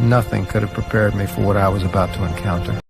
Nothing could have prepared me for what I was about to encounter.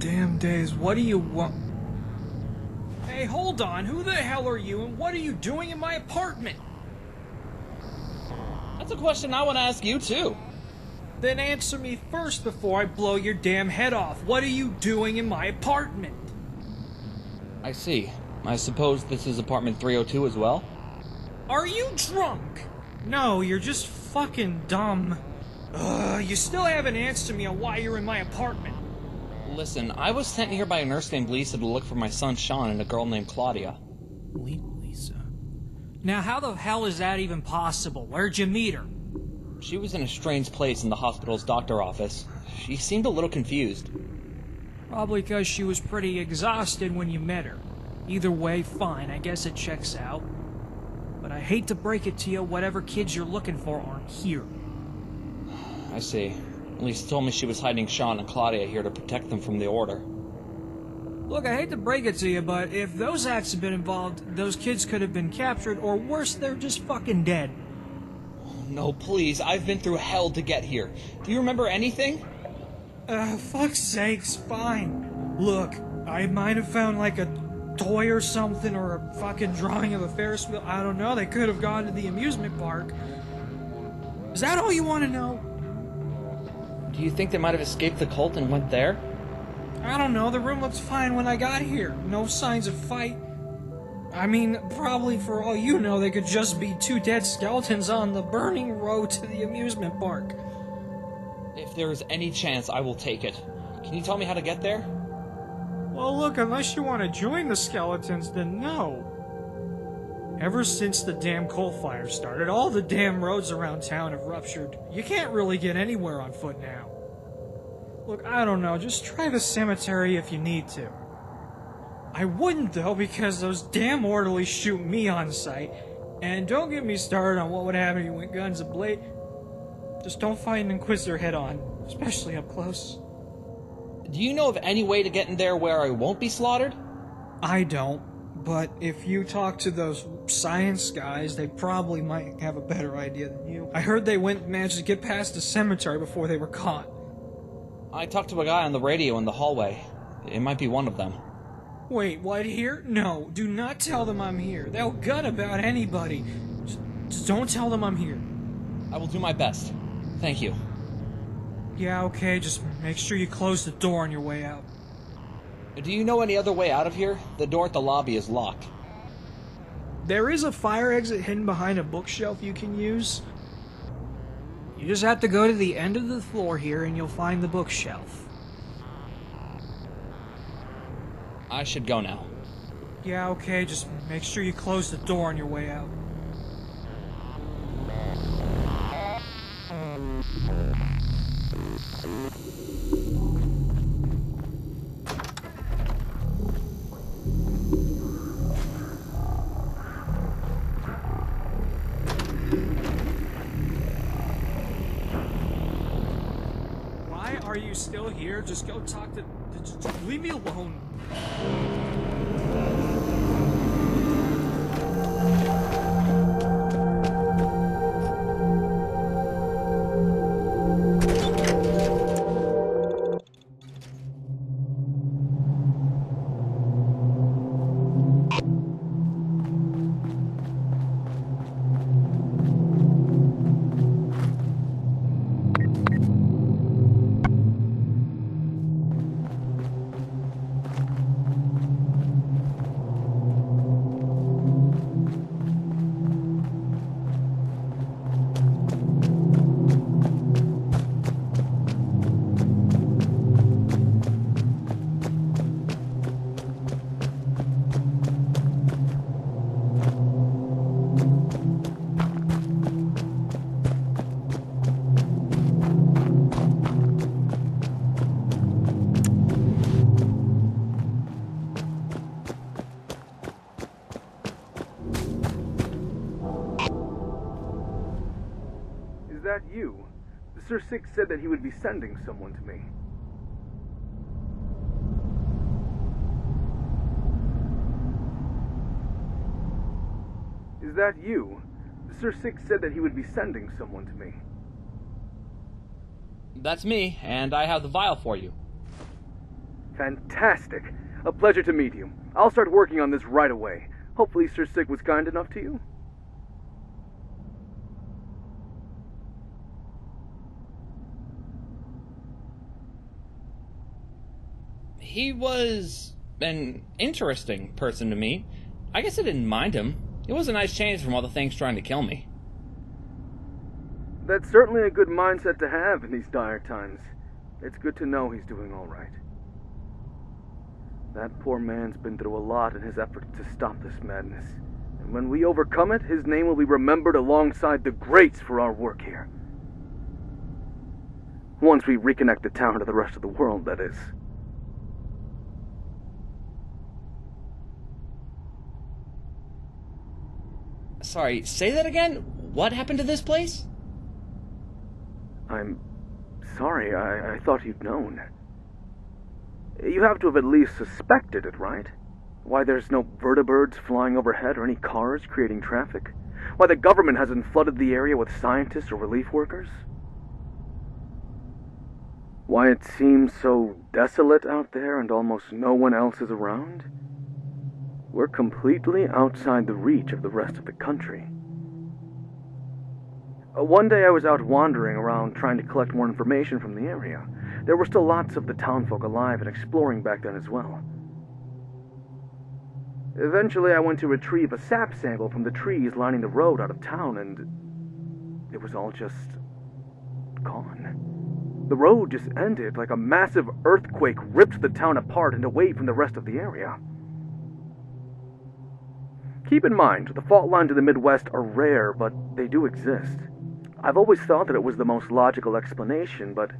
damn days. What do you want? Hey, hold on. Who the hell are you, and what are you doing in my apartment? That's a question I want to ask you, too. Then answer me first before I blow your damn head off. What are you doing in my apartment? I see. I suppose this is apartment 302 as well? Are you drunk? No, you're just fucking dumb. You still haven't answered me on why you're in my apartment. Listen, I was sent here by a nurse named Lisa to look for my son Sean and a girl named Claudia. Lisa. Now, how the hell is that even possible? Where'd you meet her? She was in a strange place in the hospital's doctor office. She seemed a little confused. Probably because she was pretty exhausted when you met her. Either way, fine, I guess it checks out. But I hate to break it to you, whatever kids you're looking for aren't here. I see. Lisa told me she was hiding Sean and Claudia here to protect them from the Order. Look, I hate to break it to you, but if those acts had been involved, those kids could have been captured, or worse, they're just fucking dead. No, please, I've been through hell to get here. Do you remember anything? Fuck's sakes, fine. Look, I might have found like a toy or something, or a fucking drawing of a Ferris wheel. I don't know, they could have gone to the amusement park. Is that all you want to know? Do you think they might have escaped the cult and went there? I don't know, the room looks fine when I got here. No signs of fight. I mean, probably for all you know, they could just be two dead skeletons on the burning road to the amusement park. If there is any chance, I will take it. Can you tell me how to get there? Well, look, unless you want to join the skeletons, then no. Ever since the damn coal fire started, all the damn roads around town have ruptured. You can't really get anywhere on foot now. Look, I don't know, just try the cemetery if you need to. I wouldn't, though, because those damn orderlies shoot me on sight. And don't get me started on what would happen if you went guns ablaze. Just don't fight an Inquisitor head-on, especially up close. Do you know of any way to get in there where I won't be slaughtered? I don't, but if you talk to those science guys, they probably might have a better idea than you. I heard they managed to get past the cemetery before they were caught. I talked to a guy on the radio in the hallway. It might be one of them. Wait, what, here? No, do not tell them I'm here. They'll gut about anybody. Just don't tell them I'm here. I will do my best. Thank you. Yeah, okay, just make sure you close the door on your way out. Do you know any other way out of here? The door at the lobby is locked. There is a fire exit hidden behind a bookshelf you can use. You just have to go to the end of the floor here and you'll find the bookshelf. I should go now. Yeah, okay, just make sure you close the door on your way out. Why are you still here? Just go talk to... Just leave me alone. Is that you? Sir Six said that he would be sending someone to me. Is that you? Sir Six said that he would be sending someone to me. That's me, and I have the vial for you. Fantastic. A pleasure to meet you. I'll start working on this right away. Hopefully Sir Sig was kind enough to you. He was an interesting person to meet. I guess I didn't mind him. It was a nice change from all the things trying to kill me. That's certainly a good mindset to have in these dire times. It's good to know he's doing all right. That poor man's been through a lot in his efforts to stop this madness. And when we overcome it, his name will be remembered alongside the greats for our work here. Once we reconnect the town to the rest of the world, that is. Sorry, say that again? What happened to this place? I'm sorry, I thought you'd known. You have to have at least suspected it, right? Why there's no vertibirds flying overhead or any cars creating traffic? Why the government hasn't flooded the area with scientists or relief workers? Why it seems so desolate out there and almost no one else is around? We're completely outside the reach of the rest of the country. One day I was out wandering around trying to collect more information from the area. There were still lots of the townfolk alive and exploring back then as well. Eventually I went to retrieve a sap sample from the trees lining the road out of town, and it was all just gone. The road just ended like a massive earthquake ripped the town apart and away from the rest of the area. Keep in mind, the fault lines in the Midwest are rare, but they do exist. I've always thought that it was the most logical explanation, but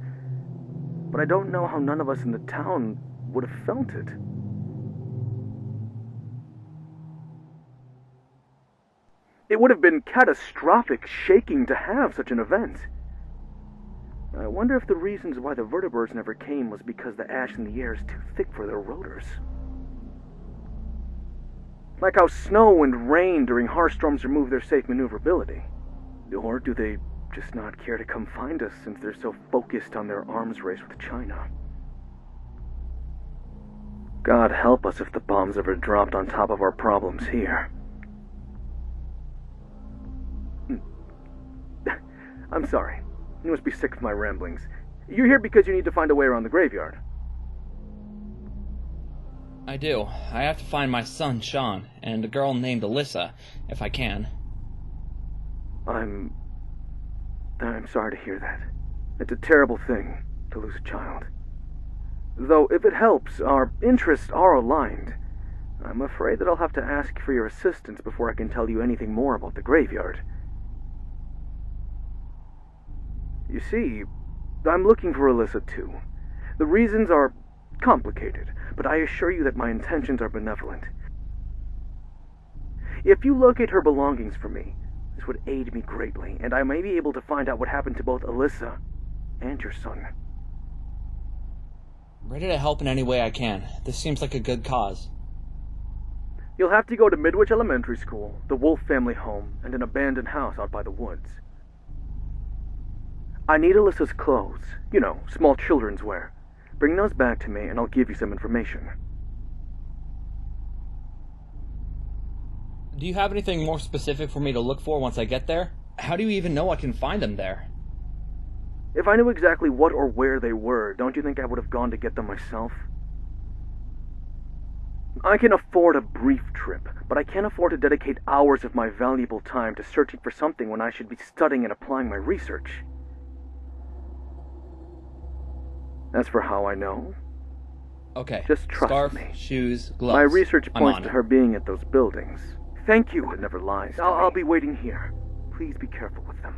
I don't know how none of us in the town would have felt it. It would have been catastrophic shaking to have such an event. I wonder if the reasons why the vertebrates never came was because the ash in the air is too thick for their rotors. Like how snow and rain during harsh storms remove their safe maneuverability. Or do they just not care to come find us since they're so focused on their arms race with China? God help us if the bombs ever dropped on top of our problems here. I'm sorry. You must be sick of my ramblings. You're here because you need to find a way around the graveyard. I do. I have to find my son, Sean, and a girl named Alyssa, if I can. I'm sorry to hear that. It's a terrible thing to lose a child. Though, if it helps, our interests are aligned. I'm afraid that I'll have to ask for your assistance before I can tell you anything more about the graveyard. You see, I'm looking for Alyssa too. The reasons are complicated, but I assure you that my intentions are benevolent. If you locate her belongings for me, this would aid me greatly, and I may be able to find out what happened to both Alyssa and your son. Ready to help in any way I can. This seems like a good cause. You'll have to go to Midwich Elementary School, the Wolf family home, and an abandoned house out by the woods. I need Alyssa's clothes. You know, small children's wear. Bring those back to me and I'll give you some information. Do you have anything more specific for me to look for once I get there? How do you even know I can find them there? If I knew exactly what or where they were, don't you think I would have gone to get them myself? I can afford a brief trip, but I can't afford to dedicate hours of my valuable time to searching for something when I should be studying and applying my research. As for how I know, Okay. just trust Scarf, me. shoes, gloves. My research I'm points on to it. her being at those buildings. Thank you. It never lies. I'll be waiting here. Please be careful with them.